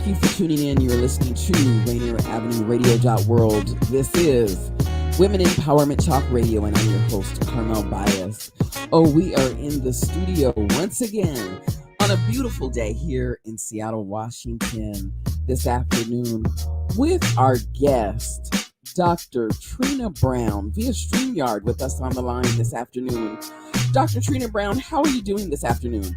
Thank you for tuning in. You're listening to Rainier Avenue Radio.world. This is Women Empowerment Talk Radio, and I'm your host, Carmel Bias. Oh, we are in the studio once again on a beautiful day here in Seattle, Washington this afternoon with our guest, Dr. Trina Brown, via StreamYard with us on the line this afternoon. Dr. Trina Brown, how are you doing this afternoon?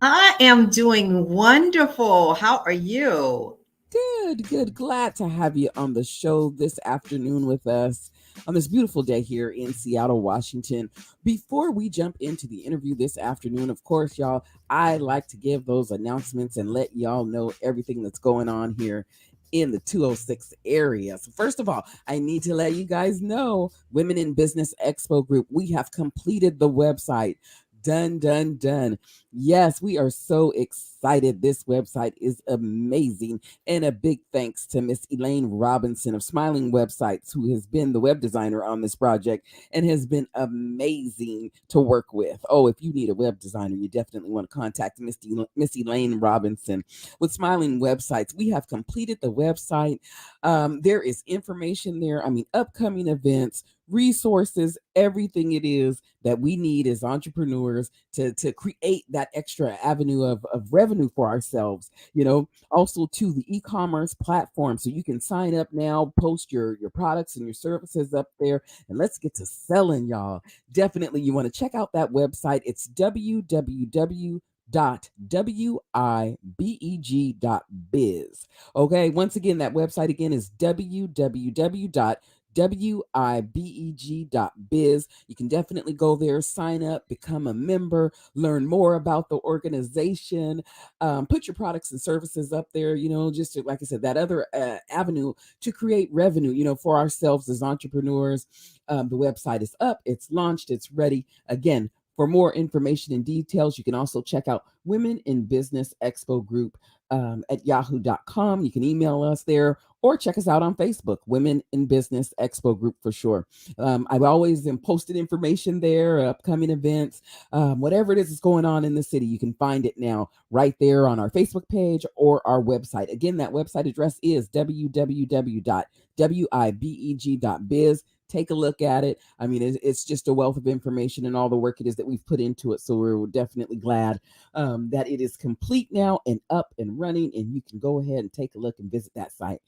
I am doing wonderful. How are you? Good. Glad to have you on the show this afternoon with us on this beautiful day here in Seattle, Washington. Before we jump into the interview this afternoon, of course, y'all, I like to give those announcements and let y'all know everything that's going on here in the 206 area. So first of all, I need to let you guys know, Women in Business Expo Group, we have completed the website. Done. Yes, we are so excited. This website is amazing. And a big thanks to Miss Elaine Robinson of Smiling Websites, who has been the web designer on this project and has been amazing to work with. Oh, if you need a web designer, you definitely want to contact Miss Elaine Robinson with Smiling Websites. We have completed the website. There is information there. I mean, upcoming events, resources, everything it is that we need as entrepreneurs to create that extra avenue of revenue for ourselves. Also to the e-commerce platform, so you can sign up now, post your products and your services up there, and let's get to selling, y'all. Definitely you want to check out that website. It's www.wibeg.biz. Okay, once again, that website again is www.wibeg.biz. You can definitely go there, sign up, become a member, learn more about the organization, put your products and services up there, just to, like I said, that other avenue to create revenue, for ourselves as entrepreneurs. The website is up, it's launched, it's ready. Again, for more information and details, you can also check out Women in Business Expo Group at yahoo.com. You can email us there or check us out on Facebook, Women in Business Expo Group for sure. I've always posted information there, upcoming events, whatever it is that's going on in the city. You can find it now right there on our Facebook page or our website. Again, that website address is www.wibeg.biz. Take a look at it. I mean, it's just a wealth of information and all the work it is that we've put into it. So we're definitely glad that it is complete now and up and running, and you can go ahead and take a look and visit that site.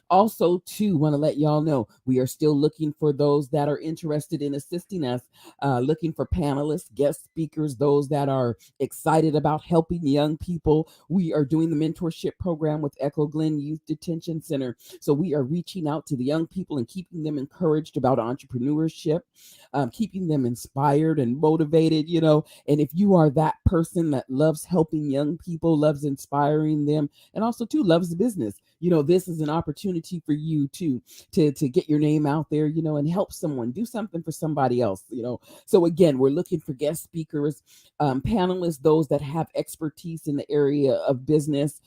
Also, too, want to let y'all know we are still looking for those that are interested in assisting us, looking for panelists, guest speakers, those that are excited about helping young people. We are doing the mentorship program with Echo Glen Youth Detention Center. So we are reaching out to the young people and keeping them encouraged about entrepreneurship, keeping them inspired and motivated, and if you are that person that loves helping young people, loves inspiring them, and also too loves business, this is an opportunity for you to get your name out there, and help someone, do something for somebody else. So again, we're looking for guest speakers, panelists, those that have expertise in the area of business,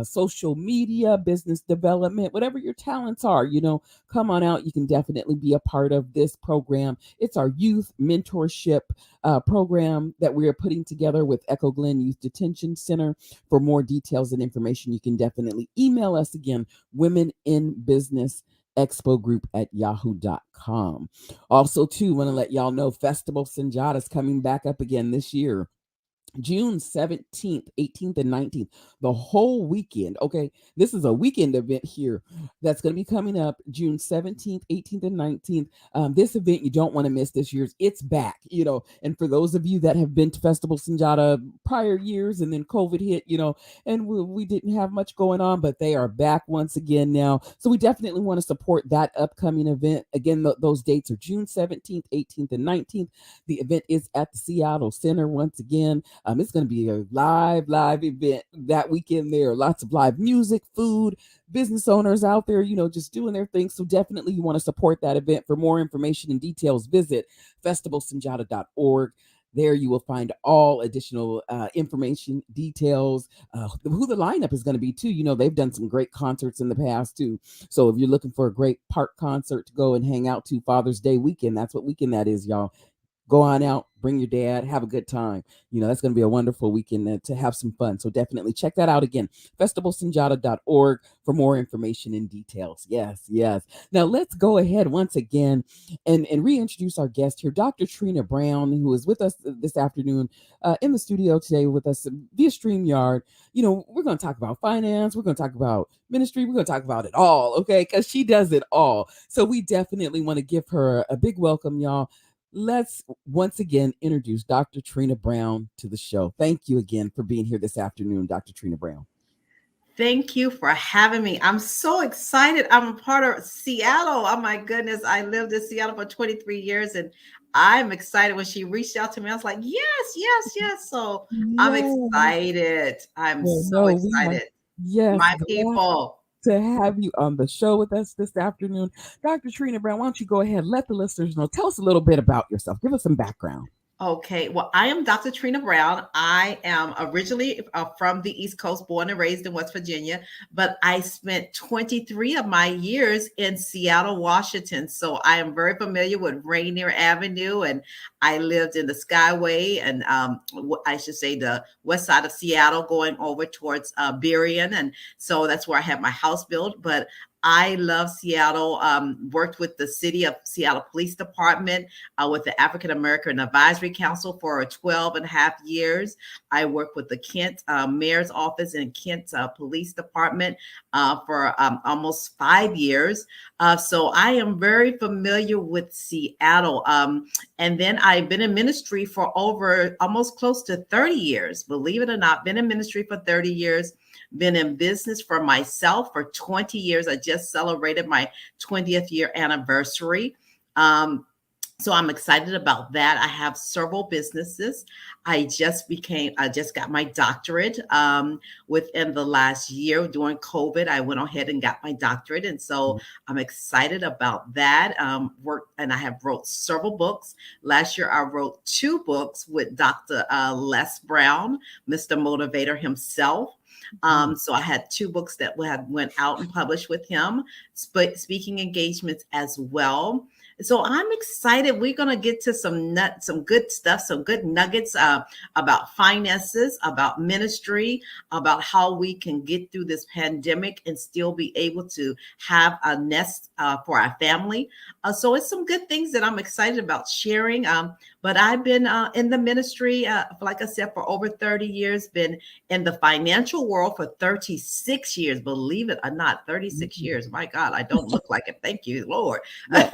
social media, business development, whatever your talents are, come on out. You can definitely be a part of this program. It's our youth mentorship program that we are putting together with Echo Glen Youth Detention Center. For more details and information, you can definitely email us again, Women in Business Expo Group at yahoo.com. Also, too, want to let y'all know Festival Sinjata is coming back up again this year. June 17th, 18th, and 19th, the whole weekend. Okay, this is a weekend event here that's going to be coming up June 17th, 18th, and 19th. This event you don't want to miss this year's. It's back, and for those of you that have been to Festival Sinjata prior years and then COVID hit, and we didn't have much going on, but they are back once again now. So we definitely want to support that upcoming event. Again, those dates are June 17th, 18th, and 19th. The event is at the Seattle Center once again. It's going to be a live event that weekend there. Lots of live music, food, business owners out there, just doing their thing. So definitely you want to support that event. For more information and details, visit festivalsinjata.org. There you will find all additional information, details, who the lineup is going to be too. They've done some great concerts in the past too. So if you're looking for a great park concert to go and hang out to Father's Day weekend, that's what weekend that is, y'all. Go on out, bring your dad, have a good time. That's going to be a wonderful weekend to have some fun. So definitely check that out again, festivalsinjata.org for more information and details. Yes, yes. Now let's go ahead once again and reintroduce our guest here, Dr. Trina Brown, who is with us this afternoon in the studio today with us via StreamYard. We're going to talk about finance. We're going to talk about ministry. We're going to talk about it all, okay? Because she does it all. So we definitely want to give her a big welcome, y'all. Let's once again introduce Dr. Trina Brown to the show. Thank you again for being here this afternoon, Dr. Trina Brown. Thank you for having me. I'm so excited. I'm a part of Seattle. Oh my goodness. I lived in Seattle for 23 years and I'm excited when she reached out to me. I was like, yes, yes, yes. So I'm Yeah. excited. I'm Well, so no, we are, excited. yes, My glad people. to have you on the show with us this afternoon. Dr. Trina Brown, why don't you go ahead, let the listeners know, tell us a little bit about yourself. Give us some background. Okay, well, I am Dr. Trina Brown. I am originally from the East Coast, born and raised in West Virginia, but I spent 23 of my years in Seattle, Washington. So I am very familiar with Rainier Avenue, and I lived in the Skyway, and I should say the west side of Seattle, going over towards Burien, and so that's where I had my house built. But I love Seattle. Worked with the City of Seattle Police Department, with the African American Advisory Council for 12 and a half years. I worked with the Kent Mayor's Office and Kent Police Department for almost 5 years. So I am very familiar with Seattle. And then I've been in ministry for over almost close to 30 years. Believe it or not, been in ministry for 30 years. Been in business for myself for 20 years. I just celebrated my 20th year anniversary. So I'm excited about that. I have several businesses. I just got my doctorate within the last year. During COVID, I went ahead and got my doctorate. And so I'm excited about that. And I have wrote several books. Last year, I wrote 2 books with Dr. Les Brown, Mr. Motivator himself. So I had 2 books that went out and published with him, speaking engagements as well. So I'm excited. We're going to get to some good stuff, some good nuggets about finances, about ministry, about how we can get through this pandemic and still be able to have a nest for our family. So it's some good things that I'm excited about sharing. But I've been in the ministry, like I said, for over 30 years, been in the financial world for 36 years. Believe it or not, 36 years. My God, I don't look like it. Thank you, Lord. Yeah.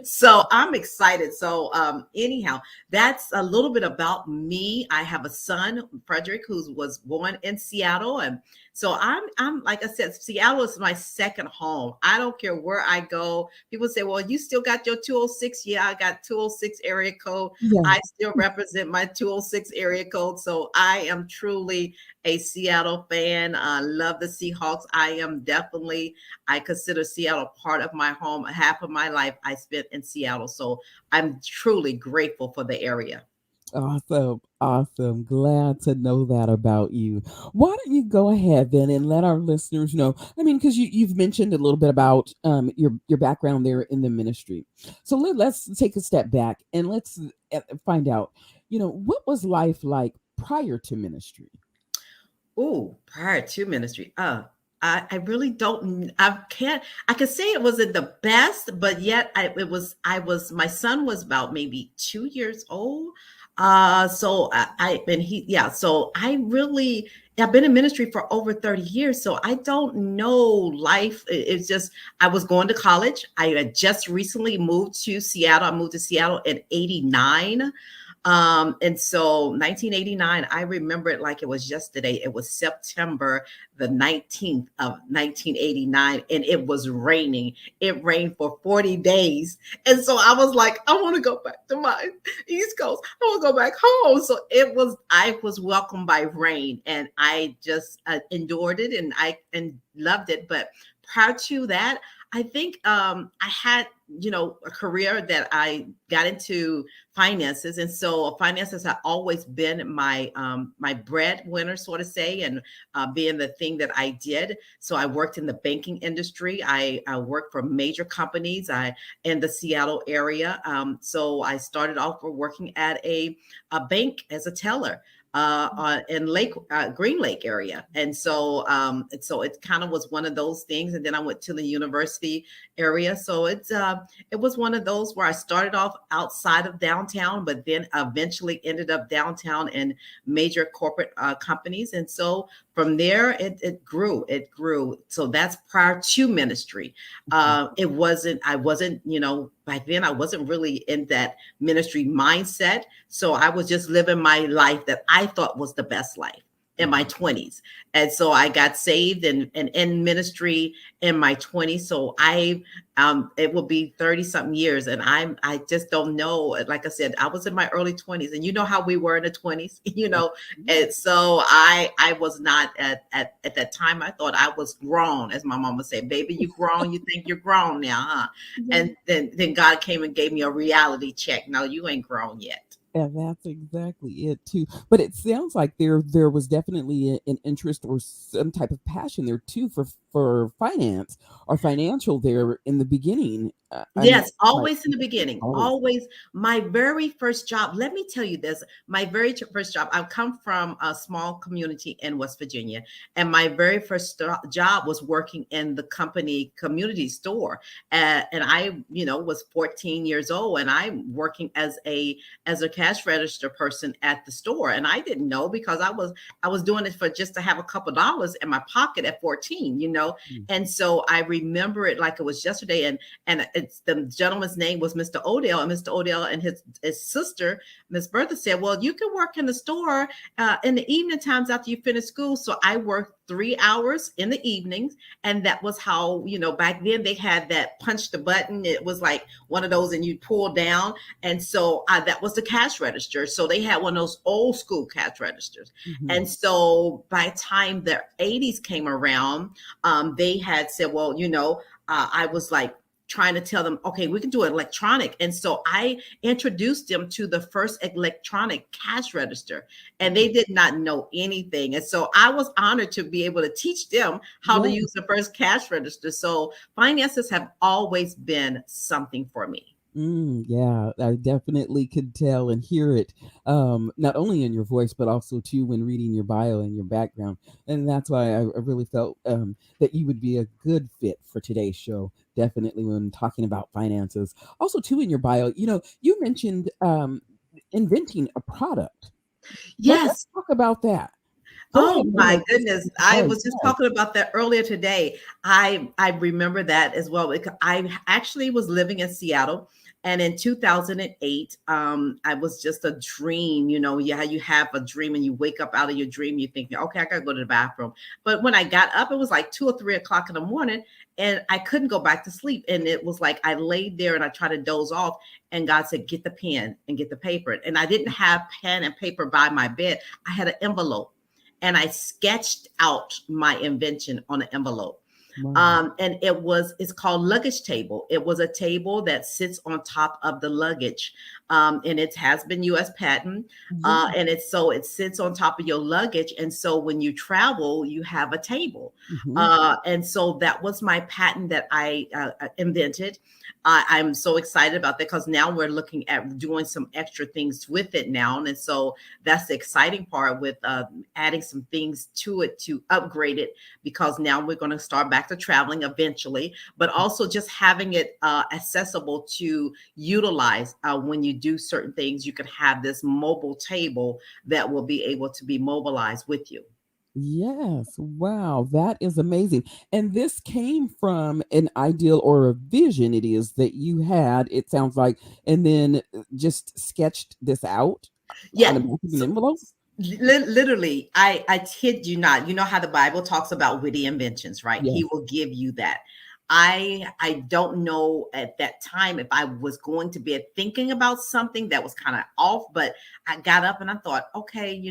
So I'm excited. So anyhow, that's a little bit about me. I have a son, Frederick, who was born in Seattle. And so I'm like I said, Seattle is my second home. I don't care where I go. People say, well, you still got your 206. Yeah, I got 206 area code. Yeah. I still represent my 206 area code. So I am truly a Seattle fan. I love the Seahawks. I consider Seattle part of my home. Half of my life I spent in Seattle. So I'm truly grateful for the area. Awesome. Awesome. Glad to know that about you. Why don't you go ahead then and let our listeners know? I mean, because you've mentioned a little bit about your background there in the ministry. So let's take a step back and let's find out, what was life like prior to ministry? Oh, prior to ministry. I really don't, I can say it wasn't the best, but yet my son was about maybe 2 years old. So so I've been in ministry for over 30 years. So I don't know life. It's just, I was going to college. I had just recently moved to Seattle. I moved to Seattle in 89. And so 1989, I remember it like it was yesterday. It was September the 19th of 1989, and it was raining. It rained for 40 days. And so I was like, I want to go back to my East Coast. I want to go back home. So I was welcomed by rain, and I just endured it and loved it. But prior to that, I think I had, a career that I got into finances, and so finances have always been my breadwinner, so to say, and being the thing that I did. So I worked in the banking industry. I worked for major companies. I in the Seattle area. So I started off working at a bank as a teller in Green Lake area, and so it kind of was one of those things. And then I went to the university area, so it was one of those where I started off outside of downtown, but then eventually ended up downtown in major corporate companies, and so from there it grew. So that's prior to ministry. I wasn't, back then I wasn't really in that ministry mindset. So I was just living my life that I thought was the best life in my 20s. And so I got saved and in ministry in my 20s. So it will be 30 something years. And I just don't know. Like I said, I was in my early 20s, and you know how we were in the 20s, And so I was not at that time. I thought I was grown, as my mom would say, baby, you grown, you think you're grown now, huh? And then God came and gave me a reality check. No, you ain't grown yet. And that's exactly it too. But it sounds like there was definitely an interest or some type of passion there too for finance or financial there in the beginning. I mean, Yes, like always in the beginning. always. Always. My very first job, let me tell you this. My very first job, I come from a small community in West Virginia, and my very first job was working in the company community store. And I, was 14 years old, and I'm working as a cash register person at the store. And I didn't know, because I was doing it for just to have a couple dollars in my pocket at 14. Mm. And so I remember it like it was yesterday. And the gentleman's name was Mr. Odell, and Mr. Odell and his sister, Miss Bertha, said, well, you can work in the store in the evening times after you finish school. So I worked 3 hours in the evenings. And that was how, back then they had that punch the button. It was like one of those, and you pull down. And so that was the cash register. So they had one of those old school cash registers. Mhm. And so by the time the 80s came around, they had said, well, I was like, trying to tell them, okay, we can do it electronic. And so I introduced them to the first electronic cash register, and they did not know anything. And so I was honored to be able to teach them how to Yeah. use the first cash register. So finances have always been something for me. Yeah, I definitely could tell and hear it, not only in your voice, but also too when reading your bio and your background. And that's why I really felt that you would be a good fit for today's show. Definitely when talking about finances. Also, too, in your bio, you mentioned inventing a product. Let's Yes. talk about that. Go ahead Oh and my let's goodness. get I started. was just Yes. talking about that earlier today. I remember that as well, because I actually was living in Seattle, and in 2008 I was just a dream. Yeah, you have a dream and you wake up out of your dream, you think, okay, I gotta go to the bathroom. But when I got up, it was like 2 or 3 o'clock in the morning, and I couldn't go back to sleep. And it was like I laid there and I tried to doze off, and God said, get the pen and get the paper. And I didn't have pen and paper by my bed. I had an envelope, and I sketched out my invention on an envelope. Wow. And it's called luggage table. It was a table that sits on top of the luggage. And it has been US patent. Yeah. And it sits on top of your luggage. And so when you travel, you have a table. Hmm. And so that was my patent that I invented. I'm so excited about that, because now we're looking at doing some extra things with it now. And so that's the exciting part, with adding some things to it to upgrade it, because now we're going to start back to traveling eventually, but also just having it accessible to utilize when you do certain things. You can have this mobile table that will be able to be mobilized with you. Yes. Wow. That is amazing. And this came from an ideal or a vision it is that you had, it sounds like, and then just sketched this out on Yeah. the back of an envelope? Literally, I kid you not. You know how the Bible talks about witty inventions, right? He Yes. will give you that. I don't know at that time if I was going to be thinking about something that was kind of off, but I got up and I thought, okay,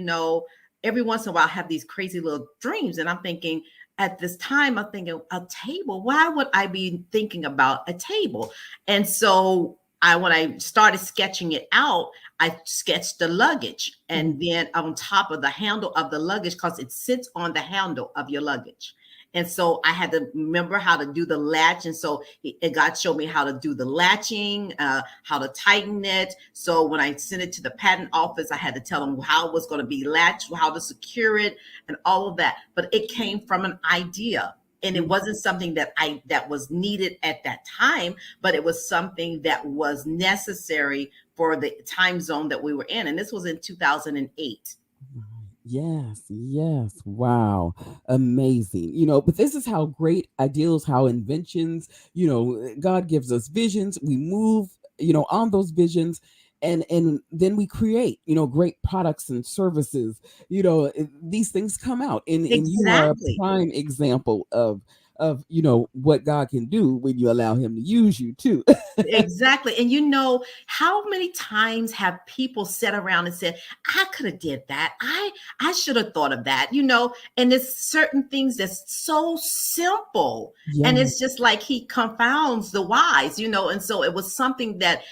every once in a while I have these crazy little dreams, and I'm thinking, at this time, I'm thinking, a table? Why would I be thinking about a table? And so when I started sketching it out, I sketched the luggage, Mhm. and then on top of the handle of the luggage, because it sits on the handle of your luggage. And so I had to remember how to do the latch. And so God showed me how to do the latching, how to tighten it. So when I sent it to the patent office, I had to tell them how it was going to be latched, how to secure it, and all of that. But it came from an idea. And it Mhm. wasn't something that was needed at that time, but it was something that was necessary for the time zone that we were in. And this was in 2008. Right. Yes, yes. Wow. Amazing. But this is how great ideals, how inventions, God gives us visions. We move, on those visions, and then we create, great products and services. These things come out. And you are a Exactly. prime example of what God can do when you allow him to use you too. Exactly. And how many times have people sat around and said, I could have did that. I should have thought of that, and it's certain things that's so simple. And Yeah. it's just like he confounds the wise, and so it was something that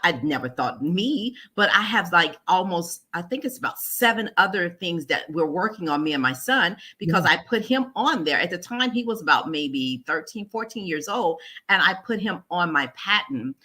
I'd never thought me, but I have like almost, I think it's about 7 other things that we're working on, me and my son, because Yeah. I put him on there. At the time, he was about maybe 13, 14 years old. And I put him on my patent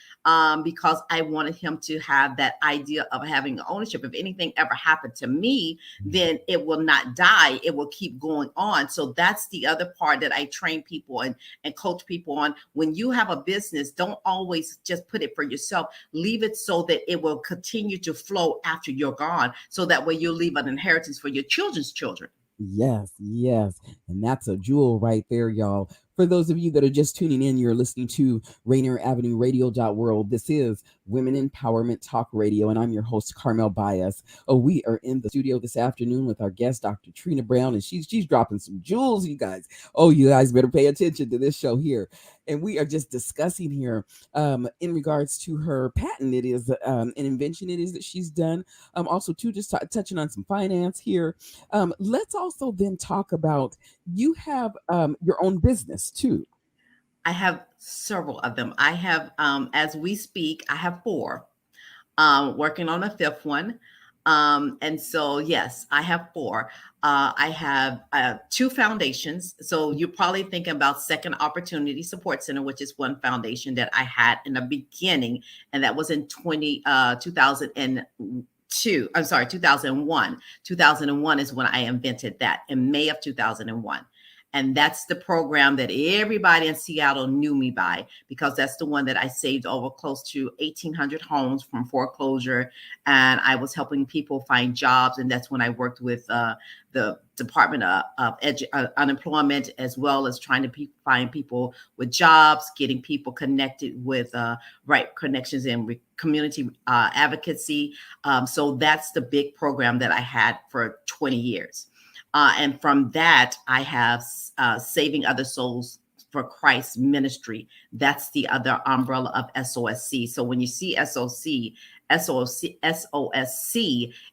because I wanted him to have that idea of having ownership. If anything ever happened to me, then it will not die. It will keep going on. So that's the other part that I train people and coach people on. When you have a business, don't always just put it for yourself. Leave it so that it will continue to flow after you're gone. So that way you'll leave an inheritance for your children's children. Yes, yes. And that's a jewel right there, y'all. For those of you that are just tuning in, you're listening to Rainier Avenue Radio.world. This is Women Empowerment Talk Radio, and I'm your host, Carmel Bias. Oh, we are in the studio this afternoon with our guest, Dr. Trina Brown, and she's dropping some jewels, you guys. Oh, you guys better pay attention to this show here. And we are just discussing here in regards to her patent. It is an invention it is that she's done. Also, too, just touching on some finance here. Let's also then talk about you have your own business too. I have several of them. I have, as we speak, I have 4. Working on a 5th one. And so, yes, I have 4. I have 2 foundations. So you're probably thinking about Second Opportunity Support Center, which is one foundation that I had in the beginning, and that was in 2002. I'm sorry, 2001. 2001 is when I invented that, in May of 2001. And that's the program that everybody in Seattle knew me by, because that's the one that I saved over close to 1,800 homes from foreclosure. And I was helping people find jobs. And that's when I worked with the Department of Unemployment, as well as trying to find people with jobs, getting people connected with right connections and community advocacy. So that's the big program that I had for 20 years. And from that, I have Saving Other Souls for Christ ministry. That's the other umbrella of SOSC. So when you see SOSC,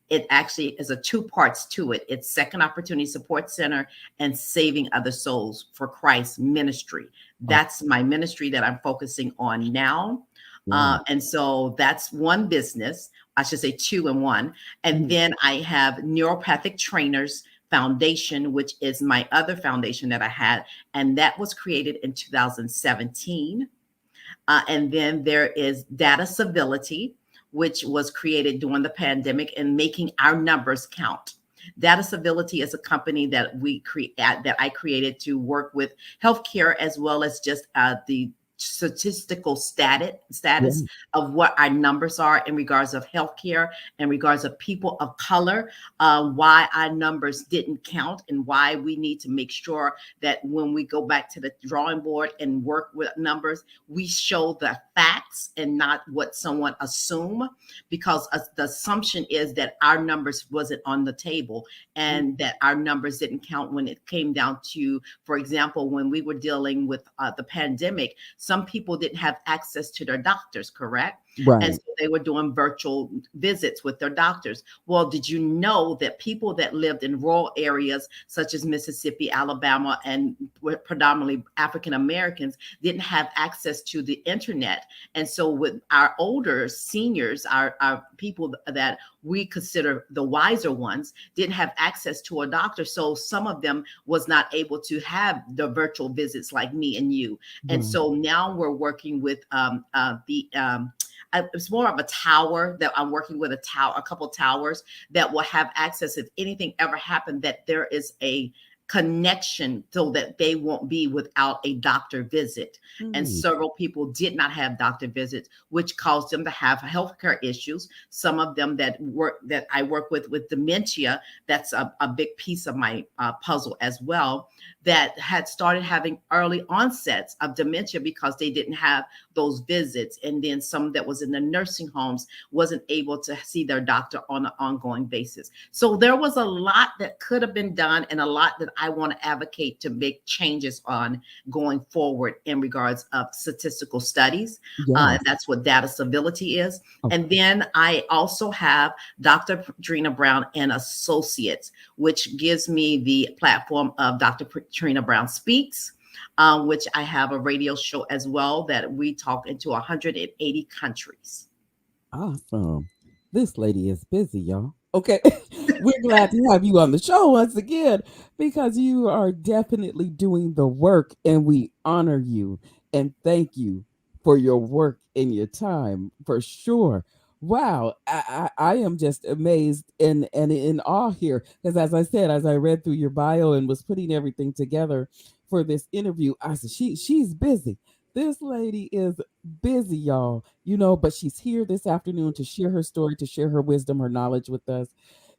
it actually is a 2 parts to it. It's Second Opportunity Support Center and Saving Other Souls for Christ ministry. Oh, That's my ministry that I'm focusing on now. wow. And so that's one business, I should say 2 in 1. And Mhm. then I have Neuropathic Trainers Foundation, which is my other foundation that I had, and that was created in 2017. And then there is Data Civility, which was created during the pandemic and making our numbers count. Data Civility is a company that I created to work with healthcare, as well as just the statistical status Yeah. of what our numbers are in regards of healthcare, in regards of people of color, why our numbers didn't count, and why we need to make sure that when we go back to the drawing board and work with numbers, we show the facts and not what someone assume, because the assumption is that our numbers wasn't on the table, and that our numbers didn't count when it came down to, for example, when we were dealing with the pandemic, some people didn't have access to their doctors, correct? And Right. so they were doing virtual visits with their doctors. Well, did you know that people that lived in rural areas such as Mississippi, Alabama, and were predominantly African Americans didn't have access to the internet? And so with our older seniors, our people that we consider the wiser ones, didn't have access to a doctor. So some of them was not able to have the virtual visits like me and you. And Right. so now we're working with it's more of a tower that I'm working with, a couple towers that will have access if anything ever happened, that there is a connection so that they won't be without a doctor visit. And Mm. several people did not have doctor visits, which caused them to have healthcare issues. Some of them that I work with dementia, that's a big piece of my puzzle as well, that had started having early onsets of dementia because they didn't have those visits. And then some that was in the nursing homes wasn't able to see their doctor on an ongoing basis. So there was a lot that could have been done, and a lot that I want to advocate to make changes on going forward in regards of statistical studies. Yes. That's what data civility is. And Okay. then I also have Dr. Trina Brown and Associates, which gives me the platform of Dr. Trina Brown Speaks, which I have a radio show as well that we talk into 180 countries. Awesome. This lady is busy, y'all. Okay. We're glad to have you on the show once again because you are definitely doing the work and we honor you and thank you for your work and your time for sure. Wow. I am just amazed and in awe here because as I said, as I read through your bio and was putting everything together for this interview, I said, she's busy. This lady is busy, y'all, but she's here this afternoon to share her story, to share her wisdom, her knowledge with us.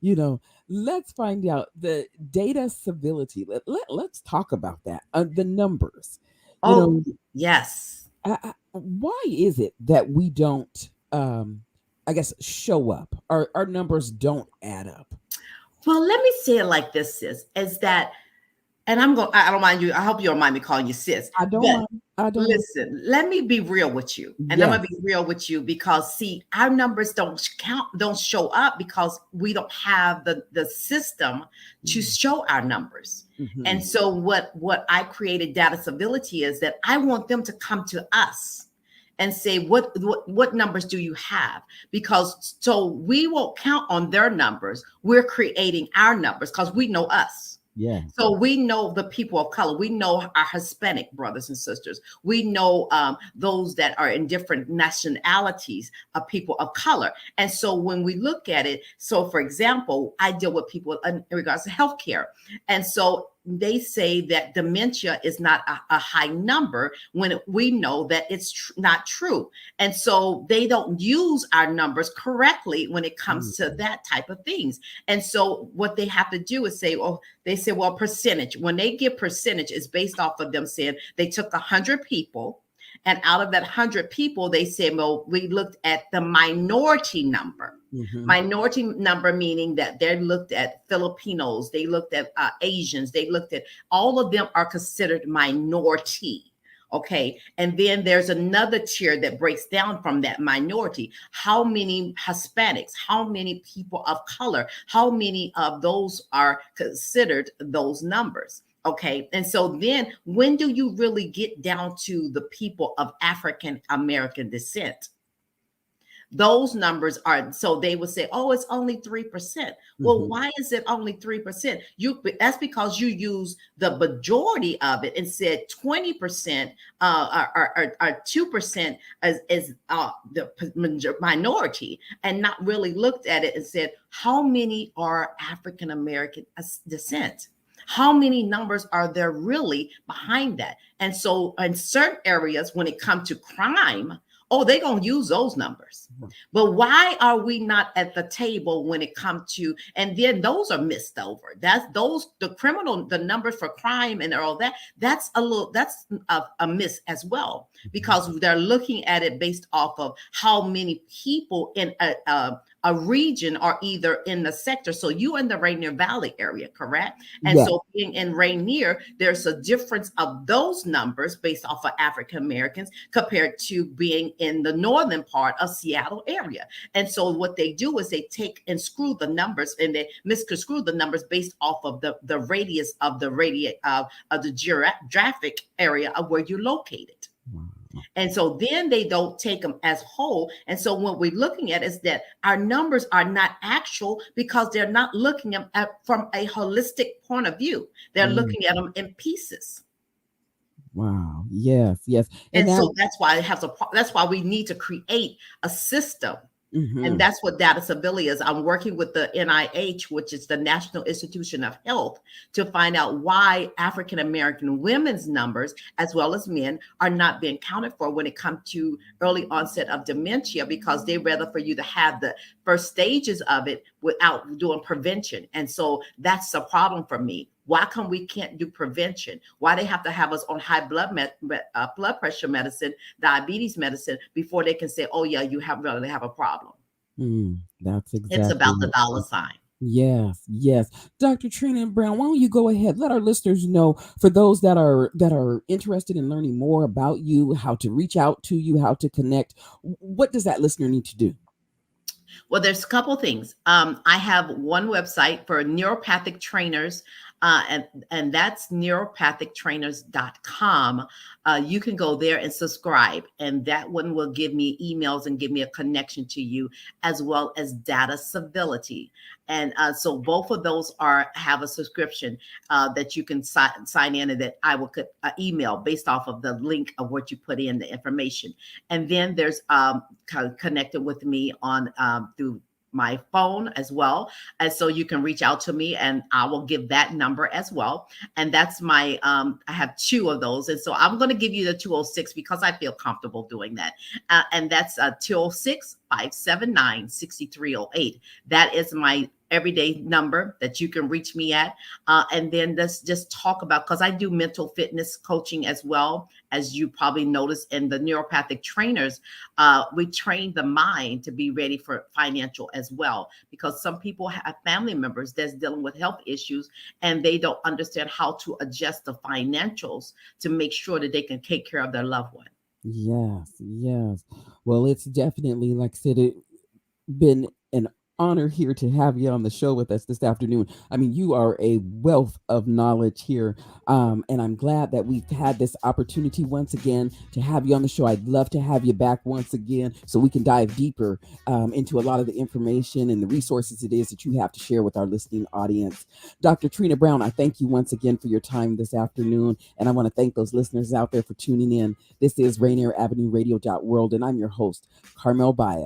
You know, let's find out the data civility. Let's talk about that. The numbers. You Oh, know, yes. why is it that we don't, I guess, show up? Our numbers don't add up. Well, let me say it like this, sis, is that, and I don't mind you, I hope you don't mind me calling you sis, I don't but mind. I don't mind. listen, let me be real with you. And I'm Yes. gonna be real with you because see, our numbers don't show up because we don't have the system to show our numbers. Mm-hmm. And so what I created data civility is that I want them to come to us and say what numbers do you have, because so we won't count on their numbers, we're creating our numbers because we know us. Yes. So we know the people of color. We know our Hispanic brothers and sisters. We know those that are in different nationalities of people of color. And so when we look at it, so for example, I deal with people in regards to healthcare. And so they say that dementia is not a high number when we know that it's not true. And so they don't use our numbers correctly when it comes to that type of things. And so what they have to do is say, oh, they say, well, percentage. When they give percentage, it's based off of them saying they took 100 people. And out of that 100 people, they said, well, we looked at the minority number. Mm-hmm. Minority number meaning that they looked at Filipinos, they looked at Asians, they looked at, all of them are considered minority. Okay. And then there's another tier that breaks down from that minority. How many Hispanics, how many people of color, how many of those are considered those numbers? Okay. And so then when do you really get down to the people of African American descent? Those numbers are, so they would say, oh, it's only 3%. Well, Mm-hmm. why is it only 3%? That's because you use the majority of it and said 20% or 2% is the minority, and not really looked at it and said, how many are African American descent? How many numbers are there really behind that? And so in certain areas, when it comes to crime, oh, they're going to use those numbers. But why are we not at the table when it comes to, and then those are missed over. That's the numbers for crime and all that, that's a miss as well, because they're looking at it based off of how many people in a region or either in the sector. So you in the Rainier Valley area, correct? And Yeah. so being in Rainier, there's a difference of those numbers based off of African Americans compared to being in the northern part of Seattle area. And so what they do is they take and screw the numbers, and they misconstrue the numbers based off of the radius of the geographic area of where you're located. Wow. And so then they don't take them as whole. And so what we're looking at is that our numbers are not actual because they're not looking at from a holistic point of view. They're Mm. looking at them in pieces. Wow. Yes. Yes. And And that. so that's why that's why we need to create a system. And Mhm. that's what data civility is. I'm working with the NIH, which is the National Institution of Health, to find out why African American women's numbers, as well as men, are not being counted for when it comes to early onset of dementia, because they rather for you to have the first stages of it without doing prevention. And so that's the problem for me. Why come we can't do prevention? Why they have to have us on high blood pressure medicine, diabetes medicine before they can say, "Oh yeah, you really have a problem." That's It's exactly about the dollar it. sign. Yes, yes. Dr. Trina Brown, why don't you go ahead? Let our listeners know, for those that are interested in learning more about you, how to reach out to you, how to connect. What does that listener need to do? Well, there's a couple things. I have one website for neuropathic trainers, and that's neuropathictrainers.com. You can go there and subscribe, and that one will give me emails and give me a connection to you, as well as data civility. And so both of those have a subscription that you can sign in, and that I will email based off of the link of what you put in the information. And then there's connected with me on through my phone as well. And so you can reach out to me, and I will give that number as well. And that's my, I have two of those. And so I'm going to give you the 206 because I feel comfortable doing that. And that's 206 579 6308. That is my everyday number that you can reach me at. And then let's just talk about, because I do mental fitness coaching as well, as you probably noticed in the neuropathic trainers. We train the mind to be ready for financial as well, because some people have family members that's dealing with health issues, and they don't understand how to adjust the financials to make sure that they can take care of their loved one. Yes, yes. Well, it's definitely, like I said, it been an honor here to have you on the show with us this afternoon. I mean, you are a wealth of knowledge here. And I'm glad that we've had this opportunity once again to have you on the show. I'd love to have you back once again so we can dive deeper into a lot of the information and the resources it is that you have to share with our listening audience. Dr. Trina Brown, I thank you once again for your time this afternoon. And I want to thank those listeners out there for tuning in. This is Rainier Avenue Radio.world, and I'm your host, Carmel Baez.